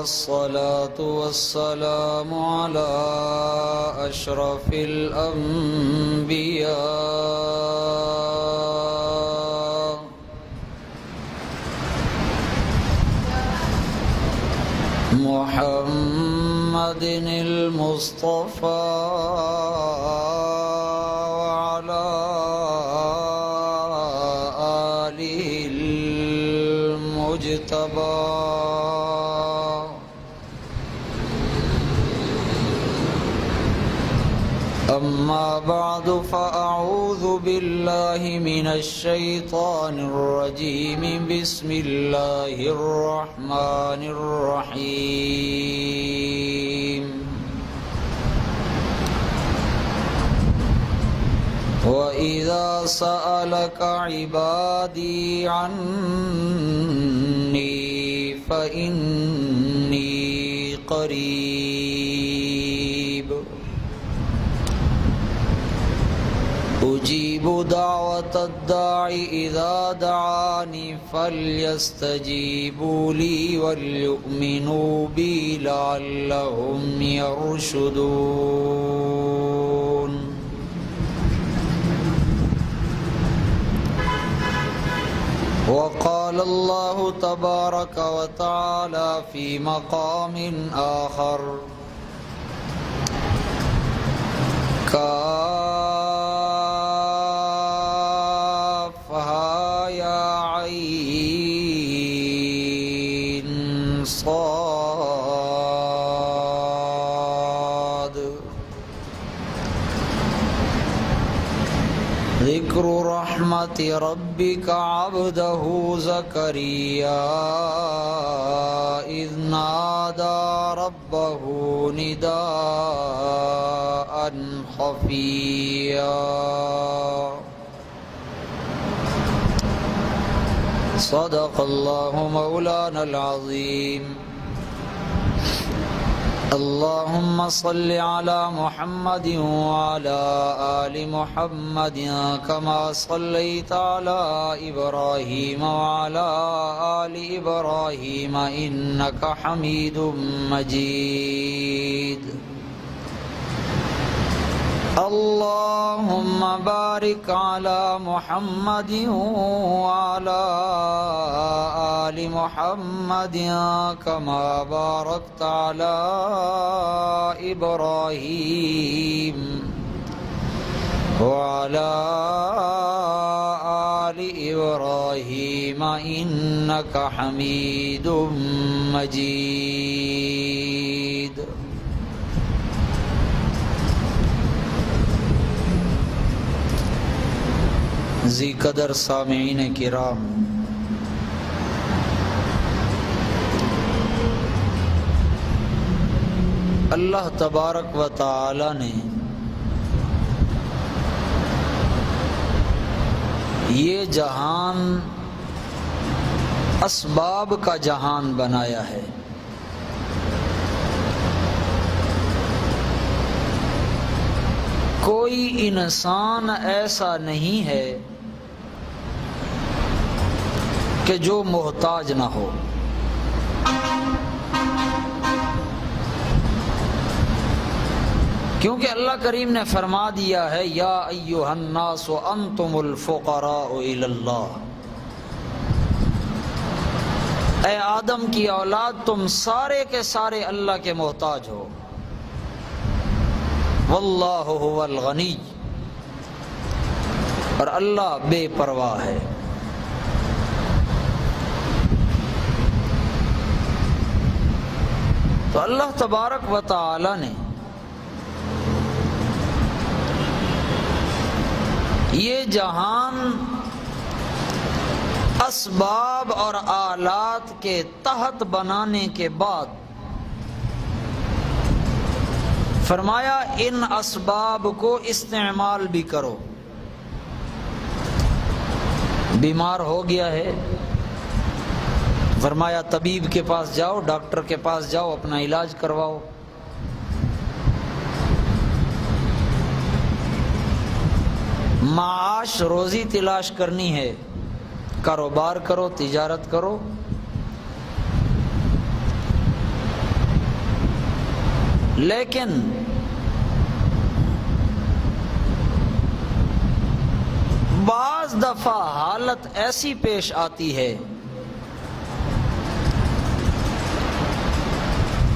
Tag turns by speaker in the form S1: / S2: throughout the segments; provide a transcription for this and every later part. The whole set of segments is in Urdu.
S1: والصلاة والسلام على أشرف الأنبياء محمد المصطفى وعلى آله المجتبى أما بعد فأعوذ بالله من الشيطان الرجيم بسم الله الرحمن الرحيم وإذا سألك عبادي عني فإني قريب أجيب دعوة الداع إذا دعاني فليستجيبوا لي وليؤمنوا بي لعلهم يرشدون وقال الله تبارك وتعالى في مقام آخر كافها يا عين صاد ذكر رحمة ربك عبده زكريا إذ نادى ربه نداء خفيا صدق الله مولانا العظيم اللهم صل على محمد وعلى آل محمد كما صليت على إبراهيم وعلى آل إبراهيم إنك حميد مجيد اللهم بارك على محمد وعلى آل محمد كما باركت على إبراهيم وعلى آل إبراهيم إنك حميد مجيد ذی قدر سامعین کرام، اللہ تبارک و تعالی نے یہ جہان اسباب کا جہان بنایا ہے۔ کوئی انسان ایسا نہیں ہے کہ جو محتاج نہ ہو۔ کیونکہ اللہ کریم نے فرما دیا ہے یا ایھا الناس انتم الفقراء الی اللہ، اے آدم کی اولاد تم سارے کے سارے اللہ کے محتاج ہو۔ واللہ هو الغنی، اور اللہ بے پرواہ ہے۔ تو اللہ تبارک و تعالی نے یہ جہان اسباب اور آلات کے تحت بنانے کے بعد فرمایا ان اسباب کو استعمال بھی کرو۔ بیمار ہو گیا ہے، فرمایا طبیب کے پاس جاؤ، ڈاکٹر کے پاس جاؤ، اپنا علاج کرواؤ۔ معاش روزی تلاش کرنی ہے، کاروبار کرو، تجارت کرو۔ لیکن بعض دفعہ حالت ایسی پیش آتی ہے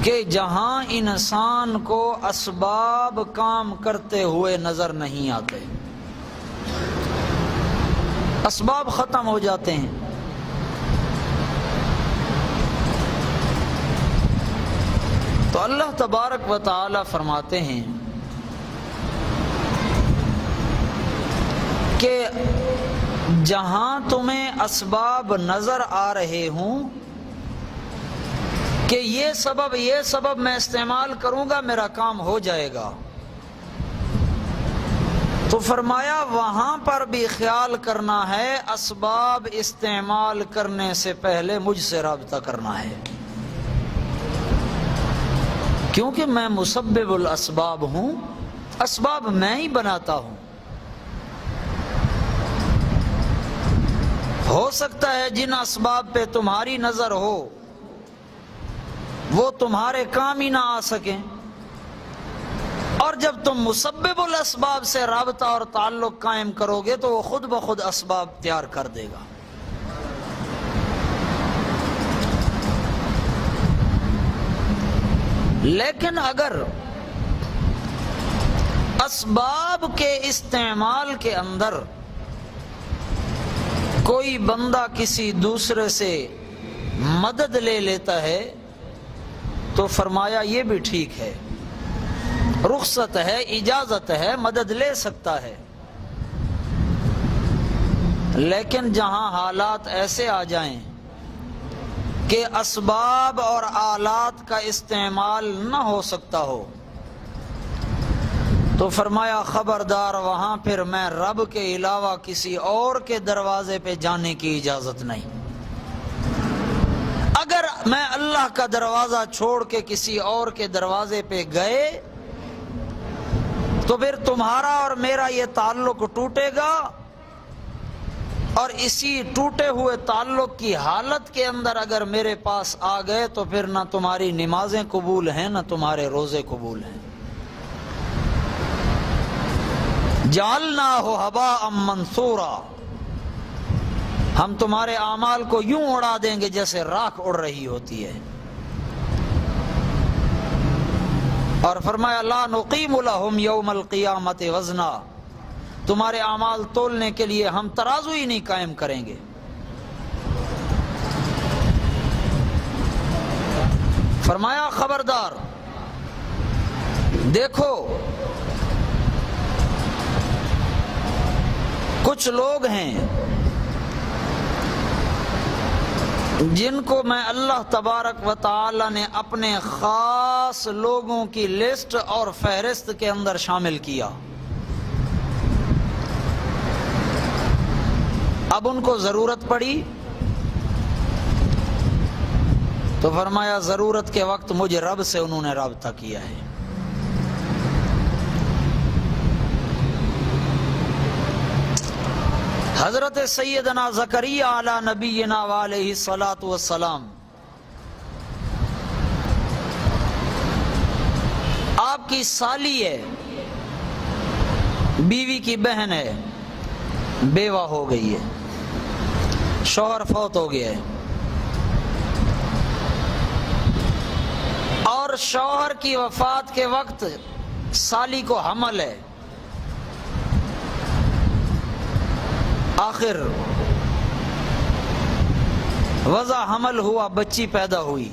S1: کہ جہاں انسان کو اسباب کام کرتے ہوئے نظر نہیں آتے، اسباب ختم ہو جاتے ہیں، تو اللہ تبارک و تعالی فرماتے ہیں کہ جہاں تمہیں اسباب نظر آ رہے ہوں کہ یہ سبب میں استعمال کروں گا میرا کام ہو جائے گا، تو فرمایا وہاں پر بھی خیال کرنا ہے اسباب استعمال کرنے سے پہلے مجھ سے رابطہ کرنا ہے، کیونکہ میں مسبب الاسباب ہوں، اسباب میں ہی بناتا ہوں۔ ہو سکتا ہے جن اسباب پہ تمہاری نظر ہو وہ تمہارے کام ہی نہ آ سکیں، اور جب تم مسبب الاسباب سے رابطہ اور تعلق قائم کرو گے تو وہ خود بخود اسباب تیار کر دے گا۔ لیکن اگر اسباب کے استعمال کے اندر کوئی بندہ کسی دوسرے سے مدد لے لیتا ہے تو فرمایا یہ بھی ٹھیک ہے، رخصت ہے، اجازت ہے، مدد لے سکتا ہے، لیکن جہاں حالات ایسے آ جائیں کہ اسباب اور آلات کا استعمال نہ ہو سکتا ہو تو فرمایا خبردار وہاں پھر میں رب کے علاوہ کسی اور کے دروازے پہ جانے کی اجازت نہیں۔ اگر میں اللہ کا دروازہ چھوڑ کے کسی اور کے دروازے پہ گئے تو پھر تمہارا اور میرا یہ تعلق ٹوٹے گا، اور اسی ٹوٹے ہوئے تعلق کی حالت کے اندر اگر میرے پاس آ گئے تو پھر نہ تمہاری نمازیں قبول ہیں نہ تمہارے روزے قبول ہیں۔ جعلناہ ھباء منثورا، ہم تمہارے اعمال کو یوں اڑا دیں گے جیسے راکھ اڑ رہی ہوتی ہے۔ اور فرمایا لا نقیم لہم یوم القیامت وزنا، تمہارے اعمال تولنے کے لیے ہم ترازو ہی نہیں قائم کریں گے۔ فرمایا خبردار، دیکھو کچھ لوگ ہیں جن کو میں اللہ تبارک و تعالی نے اپنے خاص لوگوں کی لسٹ اور فہرست کے اندر شامل کیا، اب ان کو ضرورت پڑی تو فرمایا ضرورت کے وقت مجھے رب سے انہوں نے رابطہ کیا ہے۔ حضرت سیدنا زکریا علی نبینا وعلیہ الصلاۃ والسلام، آپ کی سالی ہے، بیوی کی بہن ہے، بیوہ ہو گئی ہے، شوہر فوت ہو گیا ہے، اور شوہر کی وفات کے وقت سالی کو حمل ہے، آخر وضع حمل ہوا، بچی پیدا ہوئی،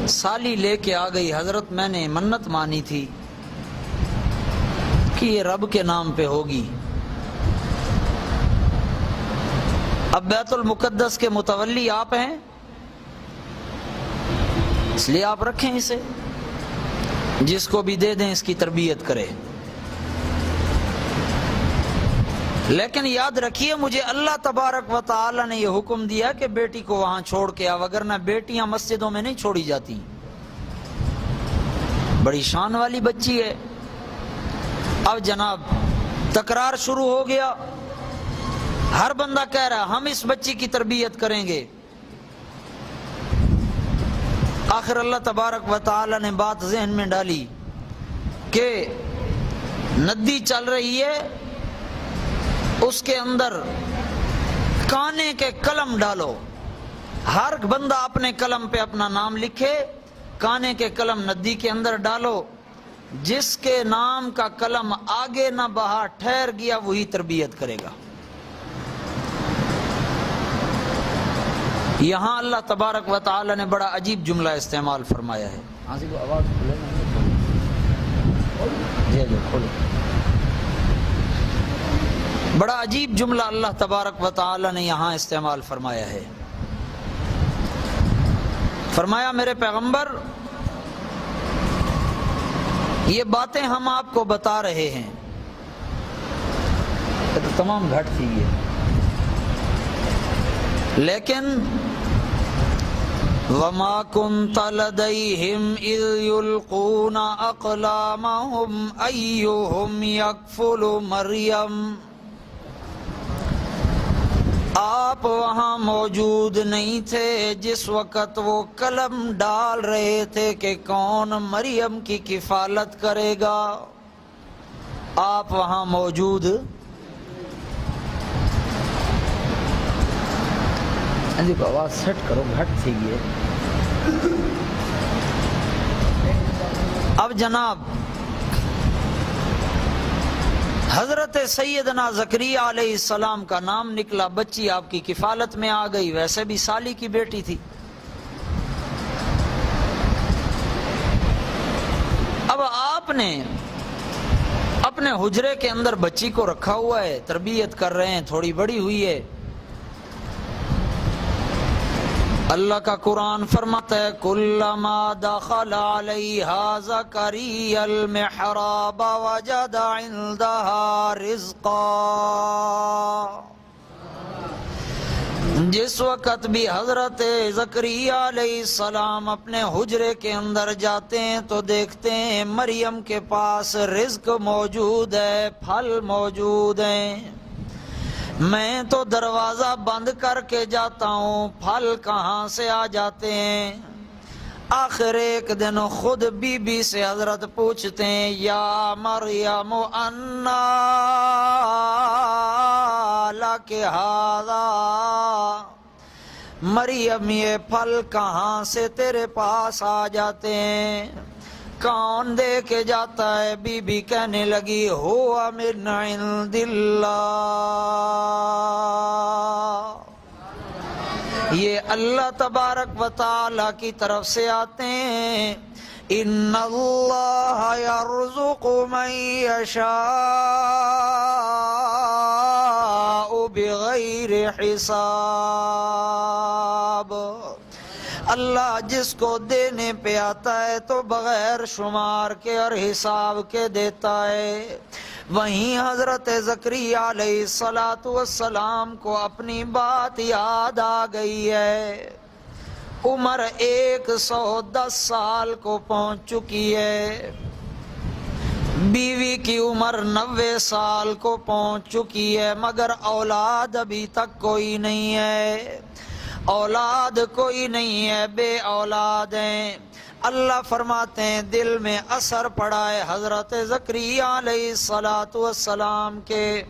S1: سالی لے کے آ گئی، حضرت میں نے منت مانی تھی کہ یہ رب کے نام پہ ہوگی، اب بیت المقدس کے متولی آپ ہیں اس لیے آپ رکھیں اسے، جس کو بھی دے دیں اس کی تربیت کرے، لیکن یاد رکھیے مجھے اللہ تبارک و تعالی نے یہ حکم دیا کہ بیٹی کو وہاں چھوڑ کے آؤ، وگرنہ بیٹیاں مسجدوں میں نہیں چھوڑی جاتی، بڑی شان والی بچی ہے۔ اب جناب تکرار شروع ہو گیا، ہر بندہ کہہ رہا ہم اس بچی کی تربیت کریں گے، آخر اللہ تبارک و تعالی نے بات ذہن میں ڈالی کہ ندی چل رہی ہے، اس کے اندر کانے کے قلم ڈالو، ہر بندہ اپنے قلم پہ اپنا نام لکھے، کانے کے قلم ندی کے اندر ڈالو، جس کے نام کا قلم آگے نہ بہا ٹھہر گیا وہی تربیت کرے گا۔ یہاں اللہ تبارک و تعالی نے بڑا عجیب جملہ استعمال فرمایا ہے۔ آواز کھولے کھولو۔ بڑا عجیب جملہ اللہ تبارک و تعالی نے یہاں استعمال فرمایا ہے۔ فرمایا میرے پیغمبر یہ باتیں ہم آپ کو بتا رہے ہیں، یہ تو تمام گھٹ تھی یہ، لیکن وَمَا كُنْتَ لَدَيْهِمْ إِذْ يُلْقُونَ أَقْلَامَهُمْ أَيُّهُمْ يَكْفُلُ مَرْيَمَ، آپ وہاں موجود نہیں تھے جس وقت وہ قلم ڈال رہے تھے کہ کون مریم کی کفالت کرے گا، آپ وہاں موجود آواز سیٹ کرو، گھٹ تھی یہ۔ اب جناب حضرت سیدنا زکریا علیہ السلام کا نام نکلا، بچی آپ کی کفالت میں آ گئی، ویسے بھی سالی کی بیٹی تھی۔ اب آپ نے اپنے حجرے کے اندر بچی کو رکھا ہوا ہے، تربیت کر رہے ہیں، تھوڑی بڑی ہوئی ہے۔ اللہ کا قرآن فرماتا ہے کلما دخل علیہا زکریا المحراب وجد عندہا رزقا، جس وقت بھی حضرت زکریا علیہ السلام اپنے حجرے کے اندر جاتے ہیں تو دیکھتے ہیں مریم کے پاس رزق موجود ہے، پھل موجود ہیں۔ میں تو دروازہ بند کر کے جاتا ہوں، پھل کہاں سے آ جاتے ہیں؟ آخر ایک دن خود بی بی سے حضرت پوچھتے ہیں یا مریم انا لک ھذا، مریم یہ پھل کہاں سے تیرے پاس آ جاتے ہیں؟ کون دے کے جاتا ہے؟ بی بی کہنے لگی ہوا من عند اللہ، یہ اللہ تبارک و تعالی کی طرف سے آتے ہیں۔ ان اللہ یرزق من یشاء بغیر حساب، اللہ جس کو دینے پہ آتا ہے تو بغیر شمار کے اور حساب کے دیتا ہے۔ وہیں حضرت زکریا علیہ السلام کو اپنی بات یاد آ گئی ہے، عمر 110 سال کو پہنچ چکی ہے، بیوی کی عمر 90 سال کو پہنچ چکی ہے، مگر اولاد ابھی تک کوئی نہیں ہے، اولاد کوئی نہیں ہے، بے اولاد ہیں۔ اللہ فرماتے ہیں دل میں اثر پڑا ہے حضرت زکریا علیہ السلام کے۔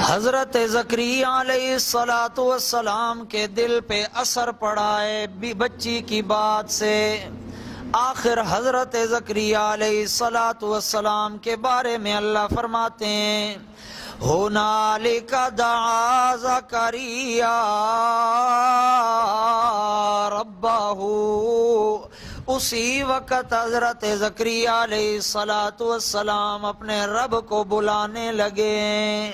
S1: حضرت زکریا علیہ السلام کے دل پہ اثر پڑا ہے بچی کی بات سے۔ آخر حضرت زکریا علیہ السلام کے بارے میں اللہ فرماتے ہیں ہنالک دعا زکریا ربہ، اسی وقت حضرت زکریا علیہ السلام اپنے رب کو بلانے لگے،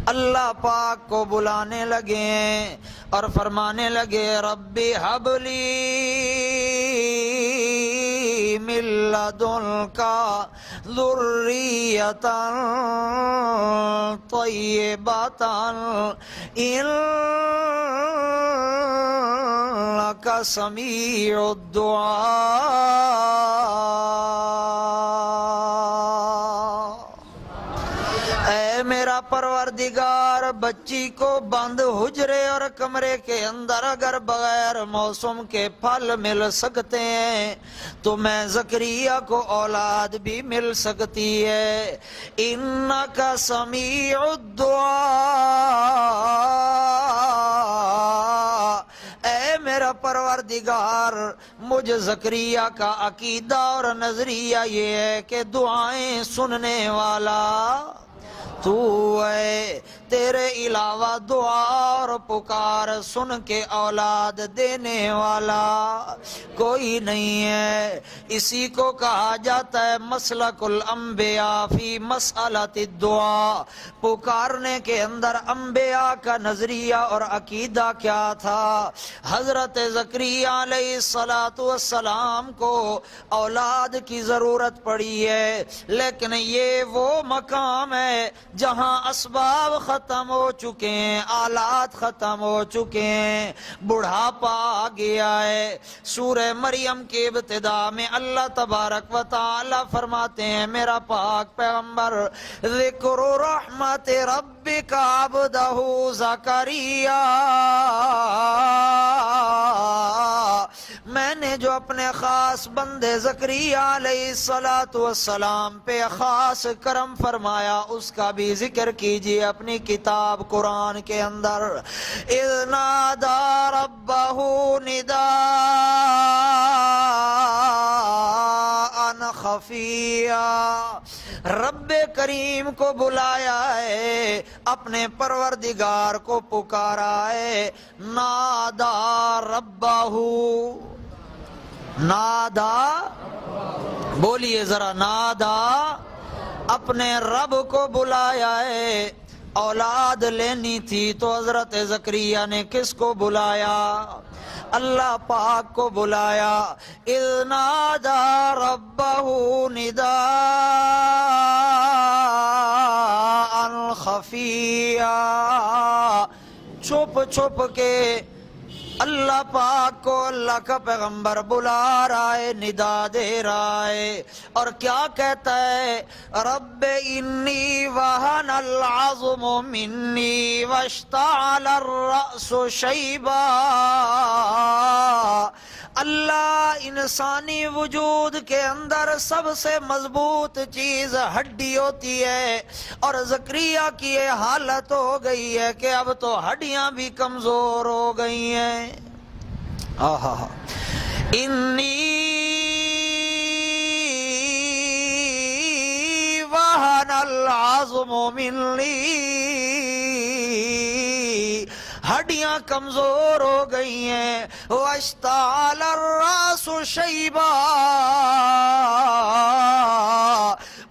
S1: اللہ پاک کو بلانے لگے اور فرمانے لگے رب ہب لی من لدنک ذریۃ طیبۃ انک سمیع الدعاء۔ بچی کو بند حجرے اور کمرے کے اندر اگر بغیر موسم کے پھل مل سکتے ہیں تو میں زکریا کو اولاد بھی مل سکتی ہے. انک سمیع الدعاء، اے میرا پروردگار مجھ زکریا کا عقیدہ اور نظریہ یہ ہے کہ دعائیں سننے والا تو ہے، تیرے علاوہ دعا اور پکار سن کے اولاد دینے والا کوئی نہیں ہے. اسی کو کہا جاتا ہے مسلک الانبیاء فی مسئلۃ الدعاء. پکارنے کے اندر انبیاء کا نظریہ اور عقیدہ کیا تھا. حضرت زکریا علیہ السلام کو اولاد کی ضرورت پڑی ہے، لیکن یہ وہ مقام ہے جہاں اسباب ختم ہو چکے ہیں، آلات ختم ہو چکے ہیں، بڑھاپا آ گیا ہے. سورہ مریم کے ابتدا میں اللہ تبارک و تعالی فرماتے ہیں میرا پاک پیغمبر ذکر رحمت ربک عبدہ زکریا، میں نے جو اپنے خاص بندے زکریا علیہ السلام پہ خاص کرم فرمایا اس کا بھی ذکر کیجئے اپنی کتاب قرآن کے اندر. اذ نادى ربه نداء خفیا، رب کریم کو بلایا ہے، اپنے پروردگار کو پکارا ہے. نادا ربہ، نادا بولیے ذرا، نادا اپنے رب کو بلایا ہے. اولاد لینی تھی تو حضرت زکریا نے کس کو بلایا؟ اللہ پاک کو بلایا. اذ نادا ربہ نداء خفیا، چھپ چھپ کے اللہ پاک کو اللہ کا پیغمبر بلا رہا ہے، ندا دے رہا ہے. اور کیا کہتا ہے؟ رب انی وہن العظم منی واشتعل الرأس شیبا. اللہ انسانی وجود کے اندر سب سے مضبوط چیز ہڈی ہوتی ہے، اور زکریا کی یہ حالت ہو گئی ہے کہ اب تو ہڈیاں بھی کمزور ہو گئی ہیں. انی وہن العظم منی، ہڈیاں کمزور ہو گئی ہیں. واشتعل الراس شیبا،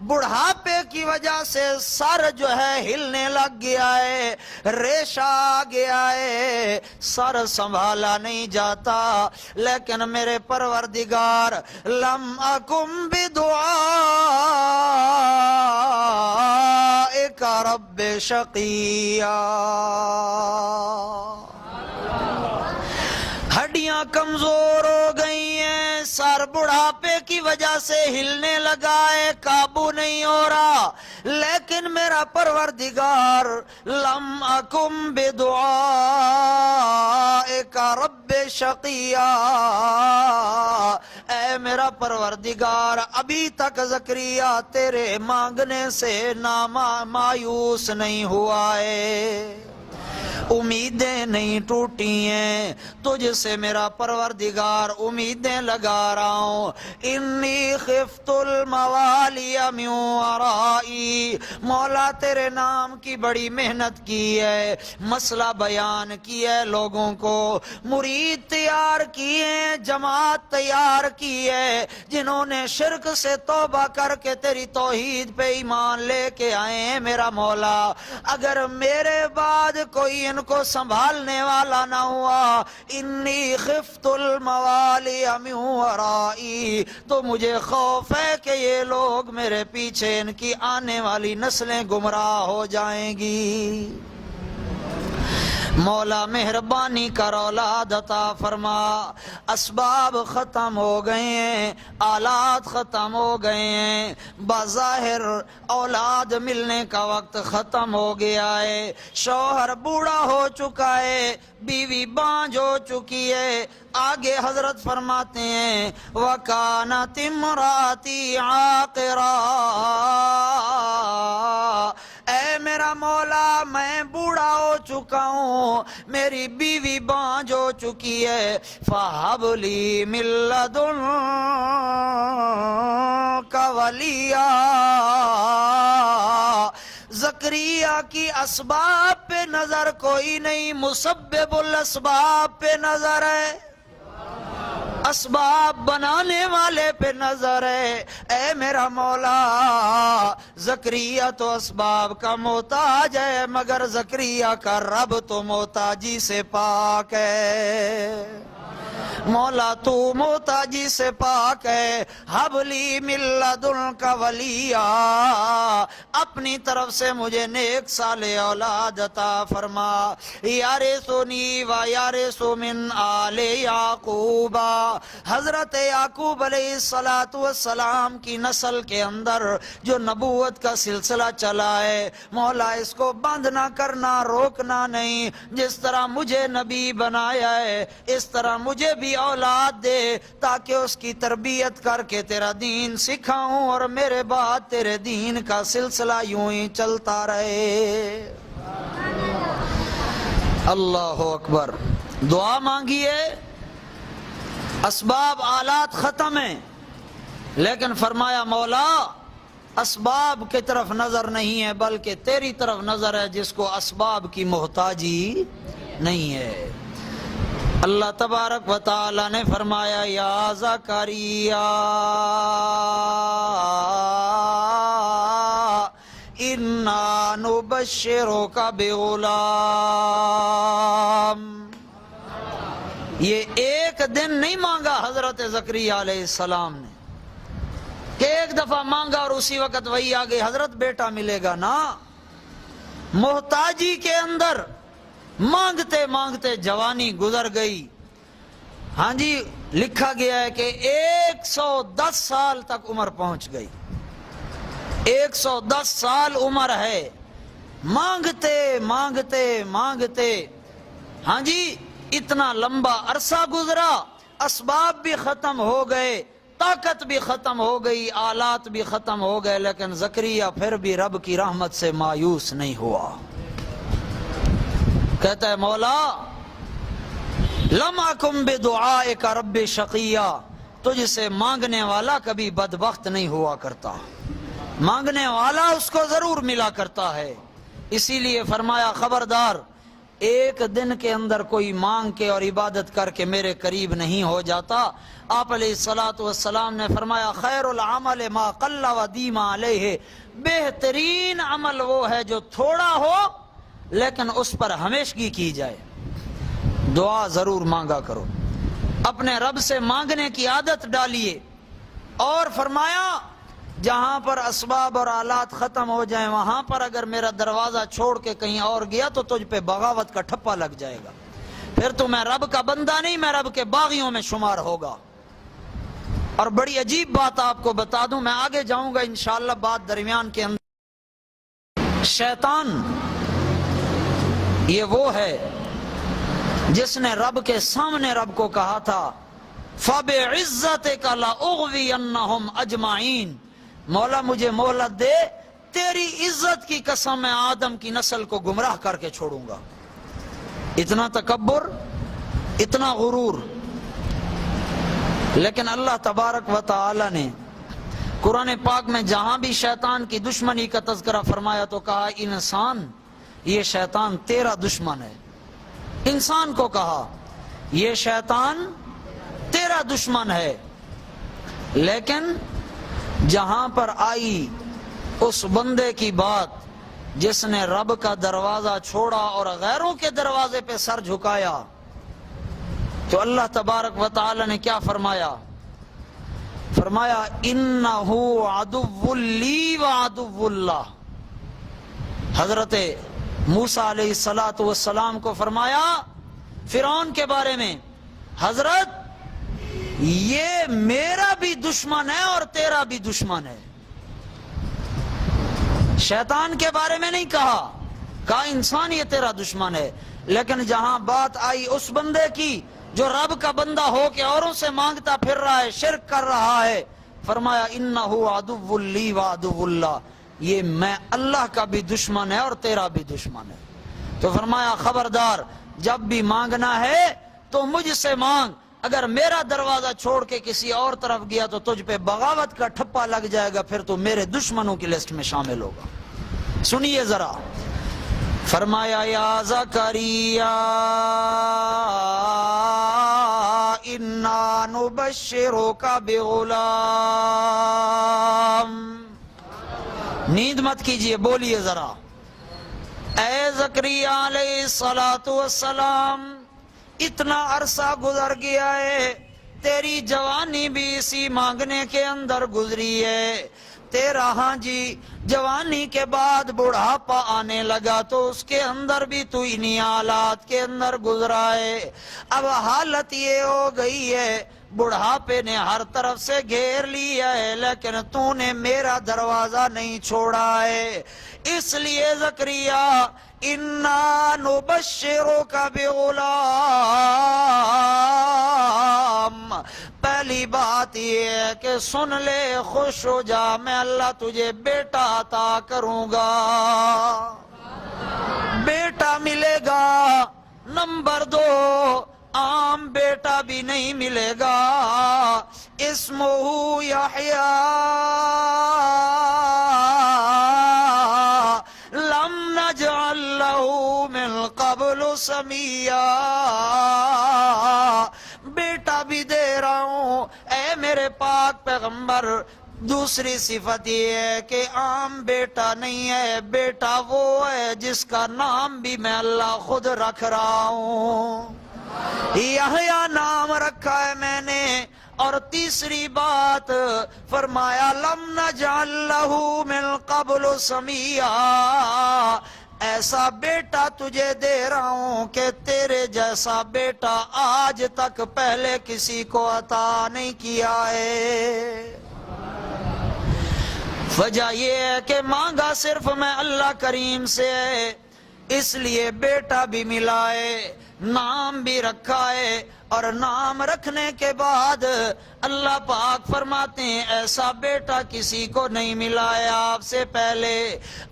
S1: بڑھاپے کی وجہ سے سر جو ہے ہلنے لگ گیا ہے، ریشہ آ گیا ہے، سر سنبھالا نہیں جاتا. لیکن میرے پروردگار لم اکم بدعائک رب شقیا، ہڈیاں کمزور ہو گئی ہیں، سر بڑھاپے کی وجہ سے ہلنے لگا ہے، قابو نہیں ہو رہا. لیکن میرا پروردگار لم اکم بدعائک رب شقیا، اے میرا پروردگار ابھی تک زکریا تیرے مانگنے سے مایوس نہیں ہوا ہے، امیدیں نہیں ٹوٹی ہیں، تجھ سے میرا پروردگار امیدیں لگا رہا ہوں. انی خفت الموالی من ورائی، مولا تیرے نام کی بڑی محنت کی ہے، مسئلہ بیان کیا ہے، لوگوں کو مرید تیار کیے، جماعت تیار کی ہے، جنہوں نے شرک سے توبہ کر کے تیری توحید پہ ایمان لے کے آئے ہیں. میرا مولا اگر میرے بعد کوئی ان کو سنبھالنے والا نہ ہوا، انی خفت الموالی من ورائی، تو مجھے خوف ہے کہ یہ لوگ میرے پیچھے، ان کی آنے والی نسلیں گمراہ ہو جائیں گی. مولا مہربانی کر اولاد عطا فرما. اسباب ختم ہو گئے ہیں، آلات ختم ہو گئے ہیں، بظاہر اولاد ملنے کا وقت ختم ہو گیا ہے. شوہر بوڑھا ہو چکا ہے، بیوی بانجھ ہو چکی ہے. آگے حضرت فرماتے ہیں وَكَانَتِ امْرَأَتِي عَاقِرًا، اے میرا مولا میں بوڑھا ہو چکا ہوں، میری بیوی بانجھ ہو چکی ہے. فَهَبْ لِي مِن لَّدُنكَ وَلِيًّا. زکریا کی اسباب پہ نظر کوئی نہیں، مسبب الاسباب پہ نظر ہے، اسباب بنانے والے پہ نظر ہے. اے میرا مولا زکریا تو اسباب کا محتاج ہے، مگر زکریا کا رب تو محتاجی سے پاک ہے. مولا تو محتاجی سے پاک ہے. حبلی من لدنک ولیا، اپنی طرف سے مجھے نیک صالح اولاد عطا فرما. یارثنی و یارث من آل یعقوب، حضرت یعقوب علیہ السلام کی نسل کے اندر جو نبوت کا سلسلہ چلا ہے، مولا اس کو بند نہ کرنا، روکنا نہیں. جس طرح مجھے نبی بنایا ہے اس طرح مجھے بھی اولاد دے، تاکہ اس کی تربیت کر کے تیرا دین سکھاؤں اور میرے بعد تیرے دین کا سلسلہ یوں ہی چلتا رہے. اللہ اکبر. دعا مانگیے، اسباب آلات ختم ہیں، لیکن فرمایا مولا اسباب کی طرف نظر نہیں ہے بلکہ تیری طرف نظر ہے، جس کو اسباب کی محتاجی نہیں ہے. اللہ تبارک و تعالی نے فرمایا یا زکریا انا نبشرک بغلام. یہ ایک دن نہیں مانگا حضرت زکریا علیہ السلام نے کہ ایک دفعہ مانگا اور اسی وقت وہی آگے حضرت بیٹا ملے گا نا. محتاجی کے اندر مانگتے مانگتے جوانی گزر گئی. ہاں جی لکھا گیا ہے کہ 110 سال تک عمر پہنچ گئی. 110 سال عمر ہے. مانگتے مانگتے مانگتے ہاں جی اتنا لمبا عرصہ گزرا، اسباب بھی ختم ہو گئے، طاقت بھی ختم ہو گئی، آلات بھی ختم ہو گئے، لیکن زکریا پھر بھی رب کی رحمت سے مایوس نہیں ہوا. کہتا ہے مولا لم اکن بدعائک رب شقیا، تجھ سے مانگنے والا کبھی بدبخت نہیں ہوا کرتا، مانگنے والا اس کو ضرور ملا کرتا ہے. اسی لیے فرمایا خبردار ایک دن کے اندر کوئی مانگ کے اور عبادت کر کے میرے قریب نہیں ہو جاتا. آپ علیہ الصلوۃ والسلام نے فرمایا خیر العمل ما قل ودیم علیہ، بہترین عمل وہ ہے جو تھوڑا ہو لیکن اس پر ہمیشگی کی جائے. دعا ضرور مانگا کرو، اپنے رب سے مانگنے کی عادت ڈالیے. اور فرمایا جہاں پر اسباب اور آلات ختم ہو جائیں وہاں پر اگر میرا دروازہ چھوڑ کے کہیں اور گیا تو تجھ پہ بغاوت کا ٹھپا لگ جائے گا، پھر تو میں رب کا بندہ نہیں، میں رب کے باغیوں میں شمار ہوگا. اور بڑی عجیب بات آپ کو بتا دوں، میں آگے جاؤں گا انشاءاللہ بات درمیان کے اندر. شیطان یہ وہ ہے جس نے رب کے سامنے رب کو کہا تھا فَبِعِزَّتِكَ لَأُغْوِيَنَّهُمْ أَجْمَعِينَ، مولا مجھے مہلت دے، تیری عزت کی قسم میں آدم کی نسل کو گمراہ کر کے چھوڑوں گا. اتنا تکبر، اتنا غرور. لیکن اللہ تبارک و تعالی نے قرآن پاک میں جہاں بھی شیطان کی دشمنی کا تذکرہ فرمایا تو کہا انسان یہ شیطان تیرا دشمن ہے. انسان کو کہا یہ شیطان تیرا دشمن ہے. لیکن جہاں پر آئی اس بندے کی بات جس نے رب کا دروازہ چھوڑا اور غیروں کے دروازے پہ سر جھکایا، تو اللہ تبارک و تعالی نے کیا فرمایا؟ فرمایا انہو عدو لی و عدو اللہ. حضرت موسیٰ علیہ السلام کو فرمایا فرعون کے بارے میں، حضرت یہ میرا بھی دشمن ہے اور تیرا بھی دشمن ہے۔ شیطان کے بارے میں نہیں کہا انسان یہ تیرا دشمن ہے، لیکن جہاں بات آئی اس بندے کی جو رب کا بندہ ہو کے اوروں سے مانگتا پھر رہا ہے، شرک کر رہا ہے، فرمایا انہ عدو لی و عدو اللہ، یہ میں اللہ کا بھی دشمن ہے اور تیرا بھی دشمن ہے۔ تو فرمایا خبردار، جب بھی مانگنا ہے تو مجھ سے مانگ، اگر میرا دروازہ چھوڑ کے کسی اور طرف گیا تو تجھ پہ بغاوت کا ٹھپا لگ جائے گا، پھر تو میرے دشمنوں کی لسٹ میں شامل ہوگا۔ سنیے ذرا، فرمایا یا زکریا انا نبشرک بغلام، نیند مت کیجئے، بولیے ذرا، اے زکریا علیہ السلام، اتنا عرصہ گزر گیا ہے، تیری جوانی بھی اسی مانگنے کے اندر گزری ہے، تیرا ہاں جی جوانی کے بعد بڑھاپا آنے لگا تو اس کے اندر بھی تو انہی حالات کے اندر گزرا ہے۔ اب حالت یہ ہو گئی ہے بڑھاپے نے ہر طرف سے گھیر لیا ہے، لیکن تو نے میرا دروازہ نہیں چھوڑا ہے، اس لیے زکریا انا نبشرک بغلام، پہلی بات یہ ہے کہ سن لے، خوش ہو جا، میں اللہ تجھے بیٹا عطا کروں گا، بیٹا ملے گا۔ نمبر 2، عام بیٹا بھی نہیں ملے گا، اسمہ یحییٰ لم نجعل له من قبل سمیہ، بیٹا بھی دے رہا ہوں اے میرے پاک پیغمبر۔ دوسری صفت یہ ہے کہ عام بیٹا نہیں ہے، بیٹا وہ ہے جس کا نام بھی میں اللہ خود رکھ رہا ہوں، یحییٰ نام رکھا ہے میں نے۔ اور تیسری بات فرمایا لم نجعل له من قبل سمیہ، ایسا بیٹا تجھے دے رہا ہوں کہ تیرے جیسا بیٹا آج تک پہلے کسی کو عطا نہیں کیا ہے۔ وجہ یہ ہے کہ مانگا صرف میں اللہ کریم سے ہے، اس لیے بیٹا بھی ملا ہے، نام بھی رکھا ہے، اور نام رکھنے کے بعد اللہ پاک فرماتے ہیں ایسا بیٹا کسی کو نہیں ملا ہے آپ سے پہلے۔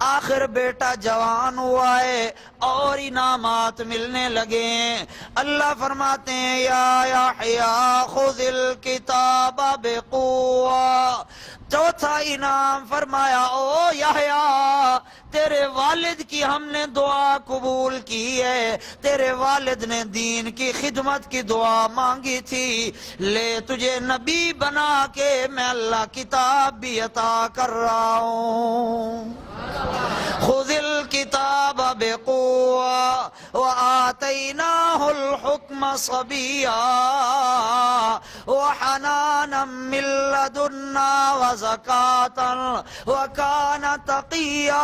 S1: آخر بیٹا جوان ہوا ہے اور انعامات ملنے لگے ہیں۔ اللہ فرماتے ہیں یا یحییٰ خذ الکتاب بقوہ، چوتھا انعام فرمایا او یحییٰ تیرے والد کی ہم نے دعا قبول کی ہے، تیرے والد نے دین کی خدمت کی دعا مانگی تھی، لے تجھے نبی بنا کے میں اللہ کتاب بھی عطا کر رہا ہوں۔ خذ الکتاب بقوہ وآتیناہ الحکم صبیا وحنانا من لدنا وزکاة وکان تقیا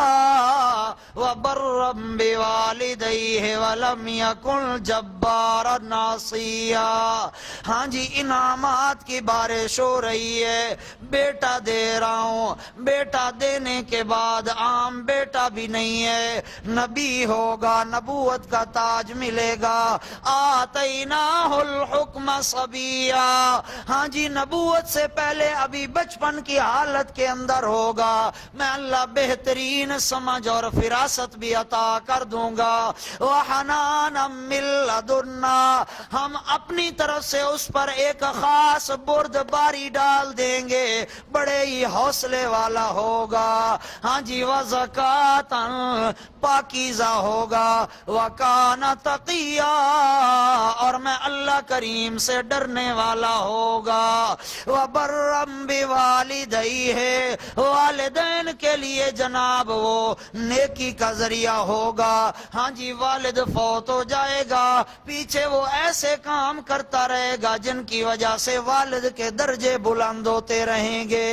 S1: وبرا بوالدیہ ولم یکن جبارا عصیا۔ ہاں جی انعامات کی بارش ہو رہی ہے، بیٹا دے رہا ہوں، بیٹا دینے کے بعد عام بیٹا بھی نہیں ہے، نبی ہوگا، نبوت کا تاج ملے گا۔ آتیناہ الحکم صبیا، ہاں جی نبوت سے پہلے ابھی بچپن کی حالت کے اندر ہوگا، میں اللہ بہترین سمجھ اور فراست بھی عطا کر دوں گا۔ وحنانا من لدنا، ہم اپنی طرف سے اس پر ایک خاص بردباری ڈال دیں گے، بڑے ہی حوصلے والا ہوگا۔ ہاں جی وزکاة، پاکیزہ ہوگا، وکان تقیا، اور میں اللہ کریم سے ڈرنے والا ہوگا۔ وبرا بوالدیہ، والدین کے لیے جناب وہ نیکی کا ذریعہ ہوگا۔ ہاں جی والد فوت ہو جائے گا، پیچھے وہ ایسے کام کرتا رہے گا جن کی وجہ سے والد کے درجے بلند ہوتے رہیں گے۔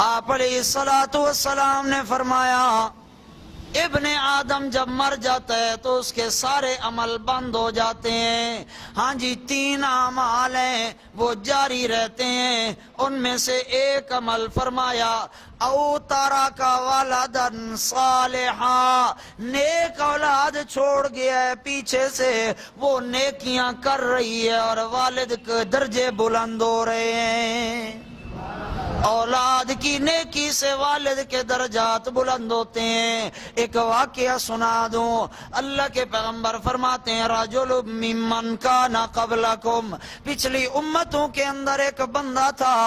S1: آپ علیہ الصلوۃ والسلام نے فرمایا ابن آدم جب مر جاتا ہے تو اس کے سارے عمل بند ہو جاتے ہیں. ہاں جی 3 اعمال ہیں وہ جاری رہتے ہیں. ان میں سے ایک عمل فرمایا او ترک ولدن صالحا، نیک اولاد چھوڑ گیا ہے پیچھے سے، وہ نیکیاں کر رہی ہے اور والد کے درجے بلند ہو رہے ہیں. اولاد کی نیکی سے والد کے درجات بلند ہوتے ہیں. ایک واقعہ سنا دوں. اللہ کے پیغمبر فرماتے ہیں رجل ممن کان قبلکم، پچھلی امتوں کے اندر ایک بندہ تھا،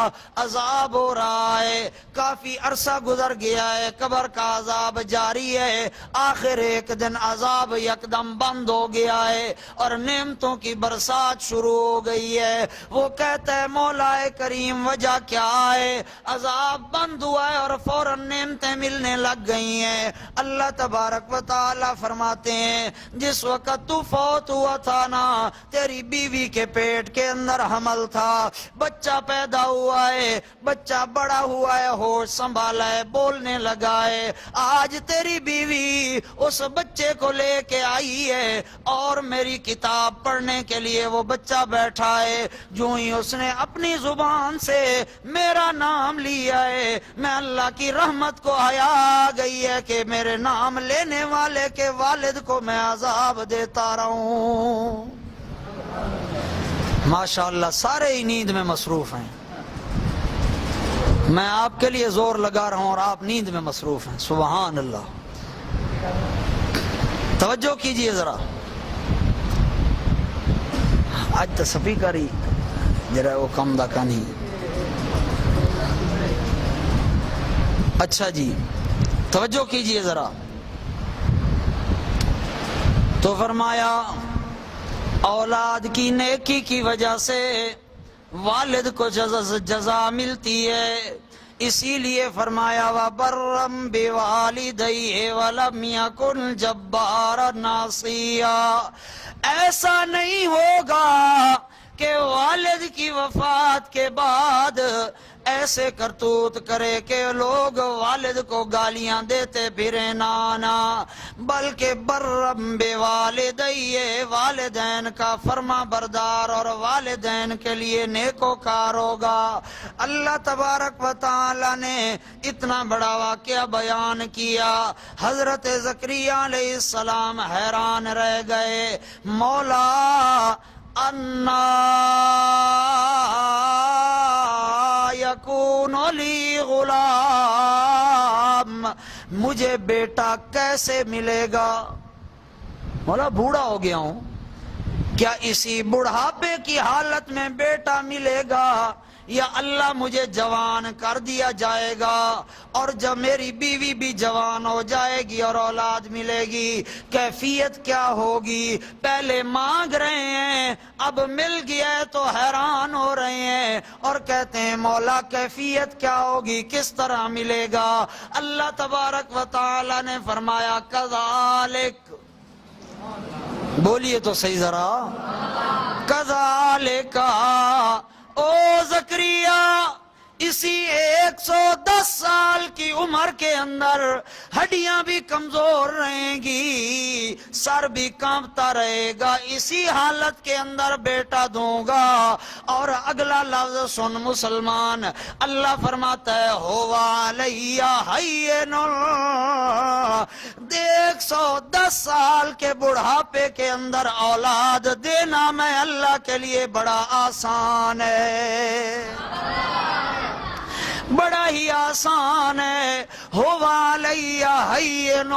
S1: عذاب ہو رہا ہے، کافی عرصہ گزر گیا ہے، قبر کا عذاب جاری ہے. آخر ایک دن عذاب یکدم بند ہو گیا ہے اور نعمتوں کی برسات شروع ہو گئی ہے. وہ کہتا ہے مولا کریم وجہ کیا ہے؟ عذاب بند ہوا ہے اور فوراً نعمتیں ملنے لگ گئی ہیں. اللہ تبارک و تعالی فرماتے ہیں جس وقت تو فوت ہوا تھا نا، تیری بیوی کے پیٹ کے اندر حمل تھا، بچہ پیدا ہوا ہے، بچہ بڑا ہوا ہے، ہوش سنبھالا ہے، بولنے لگا ہے. آج تیری بیوی اس بچے کو لے کے آئی ہے اور میری کتاب پڑھنے کے لیے وہ بچہ بیٹھا ہے. جو ہی اس نے اپنی زبان سے میرا نام لیا ہے، میں اللہ کی رحمت کو حیا آ گئی ہے کہ میرے نام لینے والے کے والد کو میں عذاب دیتا رہوں. ماشاءاللہ سارے ہی نیند میں مصروف ہیں. میں آپ کے لیے زور لگا رہا ہوں اور آپ نیند میں مصروف ہیں. سبحان اللہ. توجہ کیجئے ذرا. آج تو سپیکر ہی جرا وہ کم دا کا نہیں. اچھا جی توجہ کیجئے ذرا. تو فرمایا اولاد کی نیکی کی وجہ سے والد کو جزا ملتی ہے. اسی لیے فرمایا وَبَرًّا بِوَالِدَيْهِ وَلَمْ يَكُنْ جَبَّارًا عَصِيًّا. ایسا نہیں ہوگا کہ والد کی وفات کے بعد ایسے کرتوت کرے کہ لوگ والد کو گالیاں دیتے پھریں. نانا بلکہ برم بوالدیہ، والدین کا فرما بردار اور والدین کے لیے نیکوکار ہوگا. اللہ تبارک و تعالی نے اتنا بڑا واقعہ بیان کیا. حضرت زکریا علیہ السلام حیران رہ گئے. مولا انا یکون لی غلام، مجھے بیٹا کیسے ملے گا؟ مولا بوڑھا ہو گیا ہوں، کیا اسی بڑھاپے کی حالت میں بیٹا ملے گا یا اللہ مجھے جوان کر دیا جائے گا اور جب میری بیوی بھی جوان ہو جائے گی اور اولاد ملے گی کیفیت کیا ہوگی؟ پہلے مانگ رہے ہیں، اب مل گیا ہے تو حیران ہو رہے ہیں اور کہتے ہیں مولا کیفیت کیا ہوگی، کس طرح ملے گا؟ اللہ تبارک و تعالی نے فرمایا کذالک، بولیے تو صحیح ذرا، کذالک او زکریا، اسی 110 سال کی عمر کے اندر ہڈیاں بھی کمزور رہیں گی، سر بھی کانپتا رہے گا، اسی حالت کے اندر بیٹا دوں گا. اور اگلا لفظ سن مسلمان، اللہ فرماتا ہے ہوا علیہ ہین، 110 سال کے بڑھاپے کے اندر اولاد دینا میں اللہ کے لیے بڑا آسان ہے، بڑا ہی آسان ہے. ہوا علیہ ہین،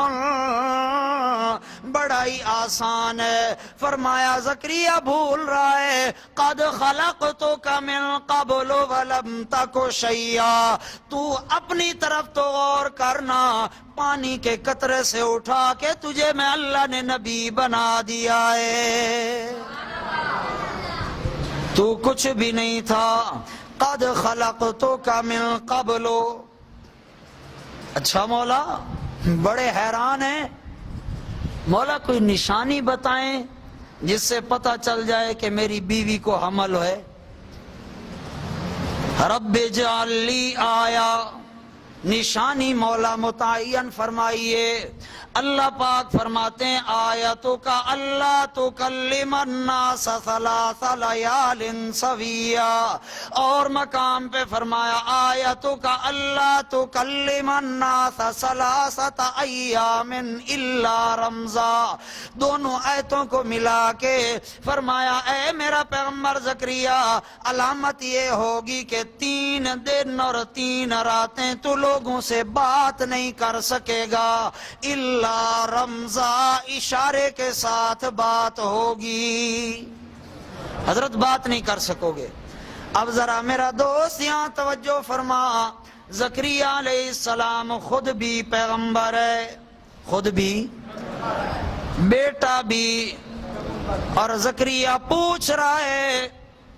S1: بڑا ہی آسان ہے. فرمایا زکریا بھول رہا ہے، قد خلقتک من قبل ولم تک شیئا، تو اپنی طرف تو غور کرنا، پانی کے قطرے سے اٹھا کے تجھے میں اللہ نے نبی بنا دیا ہے، تو کچھ بھی نہیں تھا. قد خلقتک من قبل. اچھا مولا بڑے حیران ہیں، مولا کوئی نشانی بتائیں جس سے پتہ چل جائے کہ میری بیوی کو حمل ہے. رب اجعل لی آیا، نشانی مولا متعین فرمائیے۔ اللہ پاک فرماتے ہیں آیتو کا اللہ تکلم الناس ثلاث لیال سویا، اور مقام پہ فرمایا آیتو کا اللہ تکلم الناس ثلاثۃ ایام الا رمزا۔ دونوں آیتوں کو ملا کے فرمایا اے میرا پیغمبر زکریا، علامت یہ ہوگی کہ 3 دن اور 3 راتیں تو لوگوں سے بات نہیں کر سکے گا، الا رمزا، اشارے کے ساتھ بات ہوگی، حضرت بات نہیں کر سکو گے۔ اب ذرا میرا دوست یہاں توجہ فرما، زکریا علیہ السلام خود بھی پیغمبر ہے، خود بھی بیٹا بھی، اور زکریا پوچھ رہا ہے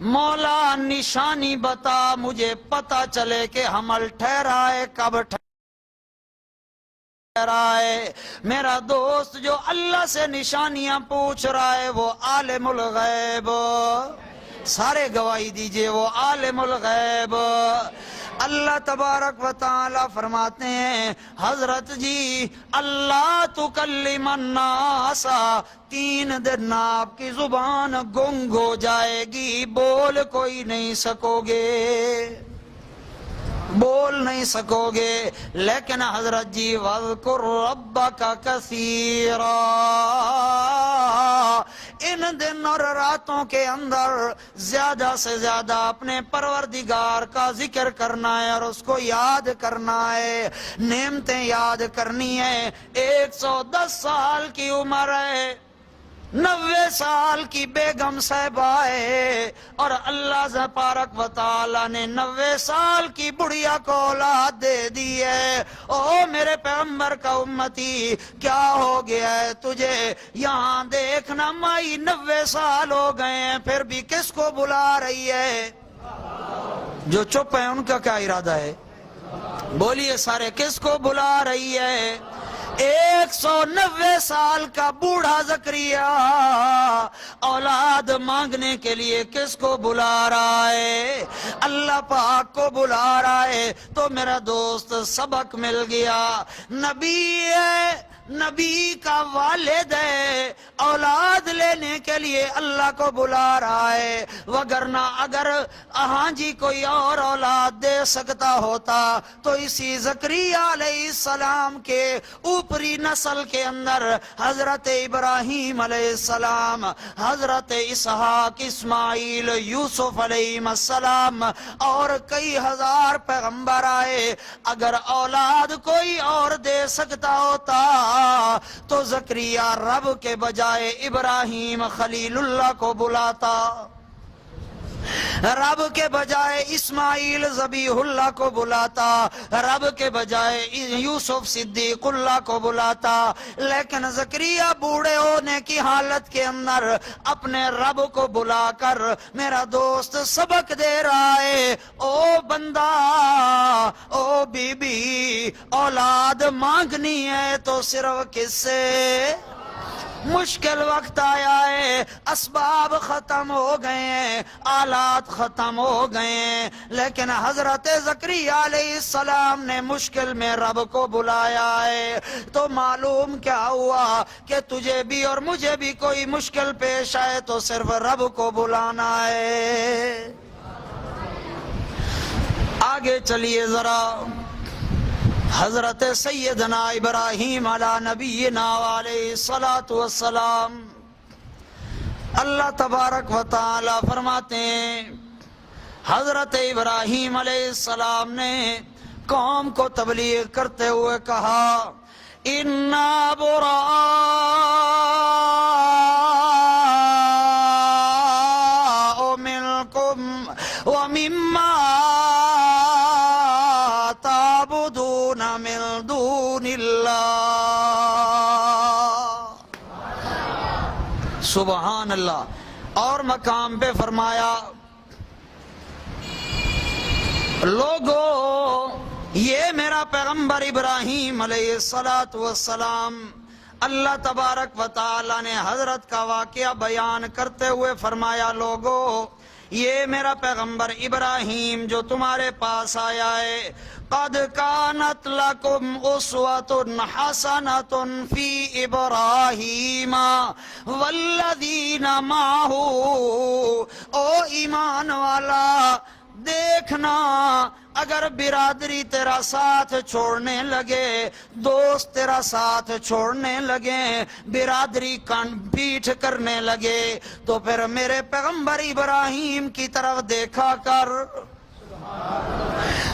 S1: مولا نشانی بتا، مجھے پتا چلے کہ حمل ٹھہرا ہے، کب ٹھہرا ہے۔ میرا دوست جو اللہ سے نشانیاں پوچھ رہا ہے وہ عالم الغیب، سارے گواہی دیجئے وہ عالم الغیب۔ اللہ تبارک و تعالی فرماتے ہیں حضرت جی اللہ تکلم الناس، 3 دن آپ کی زبان گنگ ہو جائے گی، بول کوئی نہیں سکو گے، بول نہیں سکو گے، لیکن حضرت جی وَاذْكُرْ رَبَّكَ كَثِيرًا، ان دن اور راتوں کے اندر زیادہ سے زیادہ اپنے پروردگار کا ذکر کرنا ہے اور اس کو یاد کرنا ہے، نعمتیں یاد کرنی ہے۔ 110 سال کی عمر ہے، 90 سال کی بیگم صاحبہ ہے، اور اللہ تبارک و تعالی نے 90 سال کی بڑھیا کو اولاد دے دی ہے۔ او میرے پیغمبر کا امتی، کیا ہو گیا ہے تجھے؟ یہاں دیکھنا مائی 90 سال ہو گئے ہیں، پھر بھی کس کو بلا رہی ہے؟ جو چپ ہیں ان کا کیا ارادہ ہے؟ بولیے سارے، کس کو بلا رہی ہے؟ 190 سال کا بوڑھا زکریا اولاد مانگنے کے لیے کس کو بلا رہا ہے؟ اللہ پاک کو بلا رہا ہے۔ تو میرا دوست سبق مل گیا، نبی ہے، نبی کا والد ہے، اولاد لینے کے لیے اللہ کو بلا رہا ہے، وگرنہ اگر ہاں جی کوئی اور اولاد دے سکتا ہوتا تو اسی زکریا علیہ السلام کے اوپری نسل کے اندر حضرت ابراہیم علیہ السلام، حضرت اسحاق، اسماعیل، یوسف علیہ السلام اور کئی ہزار پیغمبر آئے، اگر اولاد کوئی اور دے سکتا ہوتا تو زکریا رب کے بجائے ابراہیم خلیل اللہ کو بلاتا، رب کے بجائے اسماعیل ذبیح اللہ کو بلاتا، رب کے بجائے یوسف صدیق اللہ کو بلاتا، لیکن زکریا بوڑھے ہونے کی حالت کے اندر اپنے رب کو بلا کر میرا دوست سبق دے رہا ہے، او بندہ، او بی بی، اولاد مانگنی ہے تو صرف کس سے؟ مشکل وقت آیا ہے، اسباب ختم ہو گئے ہیں، آلات ختم ہو گئے ہیں، لیکن حضرت زکریا علیہ السلام نے مشکل میں رب کو بلایا ہے۔ تو معلوم کیا ہوا کہ تجھے بھی اور مجھے بھی کوئی مشکل پیش آئے تو صرف رب کو بلانا ہے۔ آگے چلیے ذرا، حضرت سیدنا ابراہیم علی نبینا علیہ الصلاۃ والسلام، اللہ تبارک و تعالی فرماتے ہیں حضرت ابراہیم علیہ السلام نے قوم کو تبلیغ کرتے ہوئے کہا اِنَّا بُرَاءُ مِنْكُمْ وَمِمَّا من دون اللہ، سبحان اللہ۔ اور مقام پہ فرمایا لوگو یہ میرا پیغمبر ابراہیم علیہ السلام، اللہ تبارک و تعالی نے حضرت کا واقعہ بیان کرتے ہوئے فرمایا لوگو یہ میرا پیغمبر ابراہیم جو تمہارے پاس آیا ہے، قد کانت لکم اسوۃ حسنۃ فی ابراہیم والذین معہ، او ایمان والا دیکھنا، اگر برادری تیرا ساتھ چھوڑنے لگے، دوست تیرا ساتھ چھوڑنے لگے، برادری پیٹھ کرنے لگے، تو پھر میرے پیغمبر ابراہیم کی طرف دیکھا کر،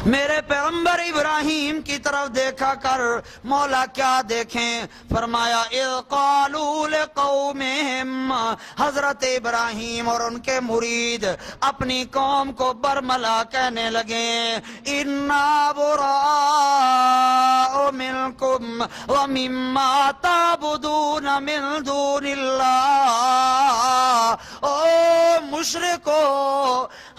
S1: میرے پیغمبر ابراہیم کی طرف دیکھا کر۔ مولا کیا دیکھیں؟ فرمایا اذ قالوا لقومہم، حضرت ابراہیم اور ان کے مرید اپنی قوم کو برملا کہنے لگے، انا براء منکم ومما تعبدون من دون اللہ، او مشرکو،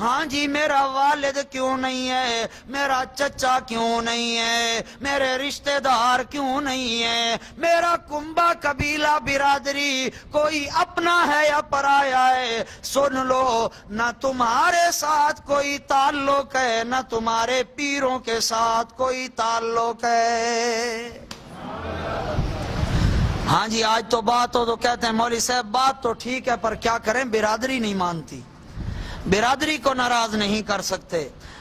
S1: ہاں جی میرا والد کیوں نہیں ہے، میرا چچا کیوں نہیں ہے، میرے رشتہ دار کیوں نہیں ہے، میرا کنبہ قبیلہ برادری کوئی اپنا ہے یا پرایا ہے، سن لو، نہ تمہارے ساتھ کوئی تعلق ہے، نہ تمہارے پیروں کے ساتھ کوئی تعلق ہے۔ ہاں جی آج تو بات ہو تو کہتے ہیں مولوی صاحب بات تو ٹھیک ہے پر کیا کریں، برادری نہیں مانتی، برادری کو ناراض نہیں کر سکتے۔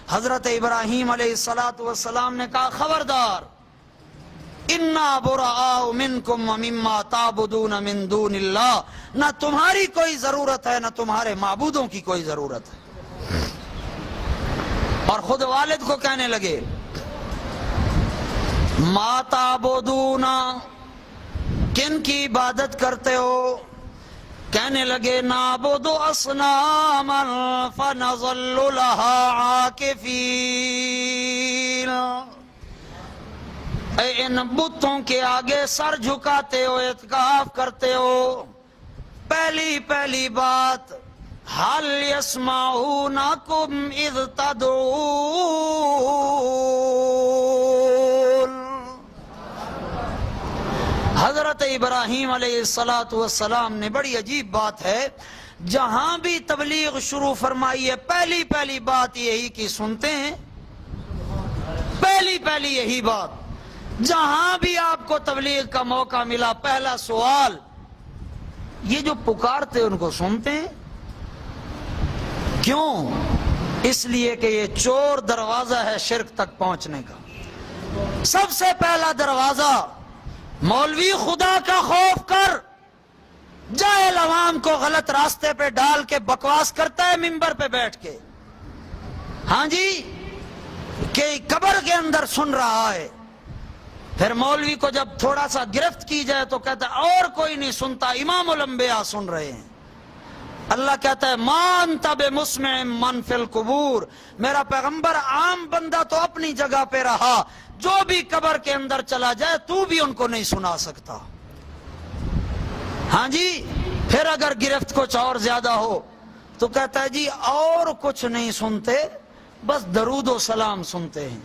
S1: حضرت ابراہیم علیہ السلام نے کہا خبردار، انا براء منکم ومما تعبدون من دون اللہ، نہ تمہاری کوئی ضرورت ہے نہ تمہارے معبودوں کی کوئی ضرورت ہے۔ اور خود والد کو کہنے لگے ما تعبدون، کن کی عبادت کرتے ہو؟ کہنے لگے نعبد اصناما فنظل لها عاکفین، اے ان بتوں کے آگے سر جھکاتے ہو، اعتکاف کرتے ہو۔ پہلی بات، هل يسمعونکم اذ تدعون، حضرت ابراہیم علیہ السلام نے بڑی عجیب بات ہے، جہاں بھی تبلیغ شروع فرمائی ہے پہلی بات یہی کی سنتے ہیں، پہلی یہی بات، جہاں بھی آپ کو تبلیغ کا موقع ملا پہلا سوال یہ جو پکارتے ان کو سنتے ہیں؟ کیوں؟ اس لیے کہ یہ چور دروازہ ہے شرک تک پہنچنے کا۔ سب سے پہلا دروازہ، مولوی خدا کا خوف کر، جاہل عوام کو غلط راستے پہ ڈال کے بکواس کرتا ہے ممبر پہ بیٹھ کے، ہاں جی، کہ قبر کے اندر سن رہا ہے، پھر مولوی کو جب تھوڑا سا گرفت کی جائے تو کہتا ہے اور کوئی نہیں سنتا، امام الانبیاء سن رہے ہیں۔ اللہ کہتا ہے ما انت بمسمع من فی القبور، میرا پیغمبر عام بندہ تو اپنی جگہ پہ رہا، جو بھی قبر کے اندر چلا جائے تو بھی ان کو نہیں سنا سکتا۔ ہاں جی، پھر اگر گرفت کچھ اور زیادہ ہو تو کہتا ہے جی اور کچھ نہیں سنتے، بس درود و سلام سنتے ہیں۔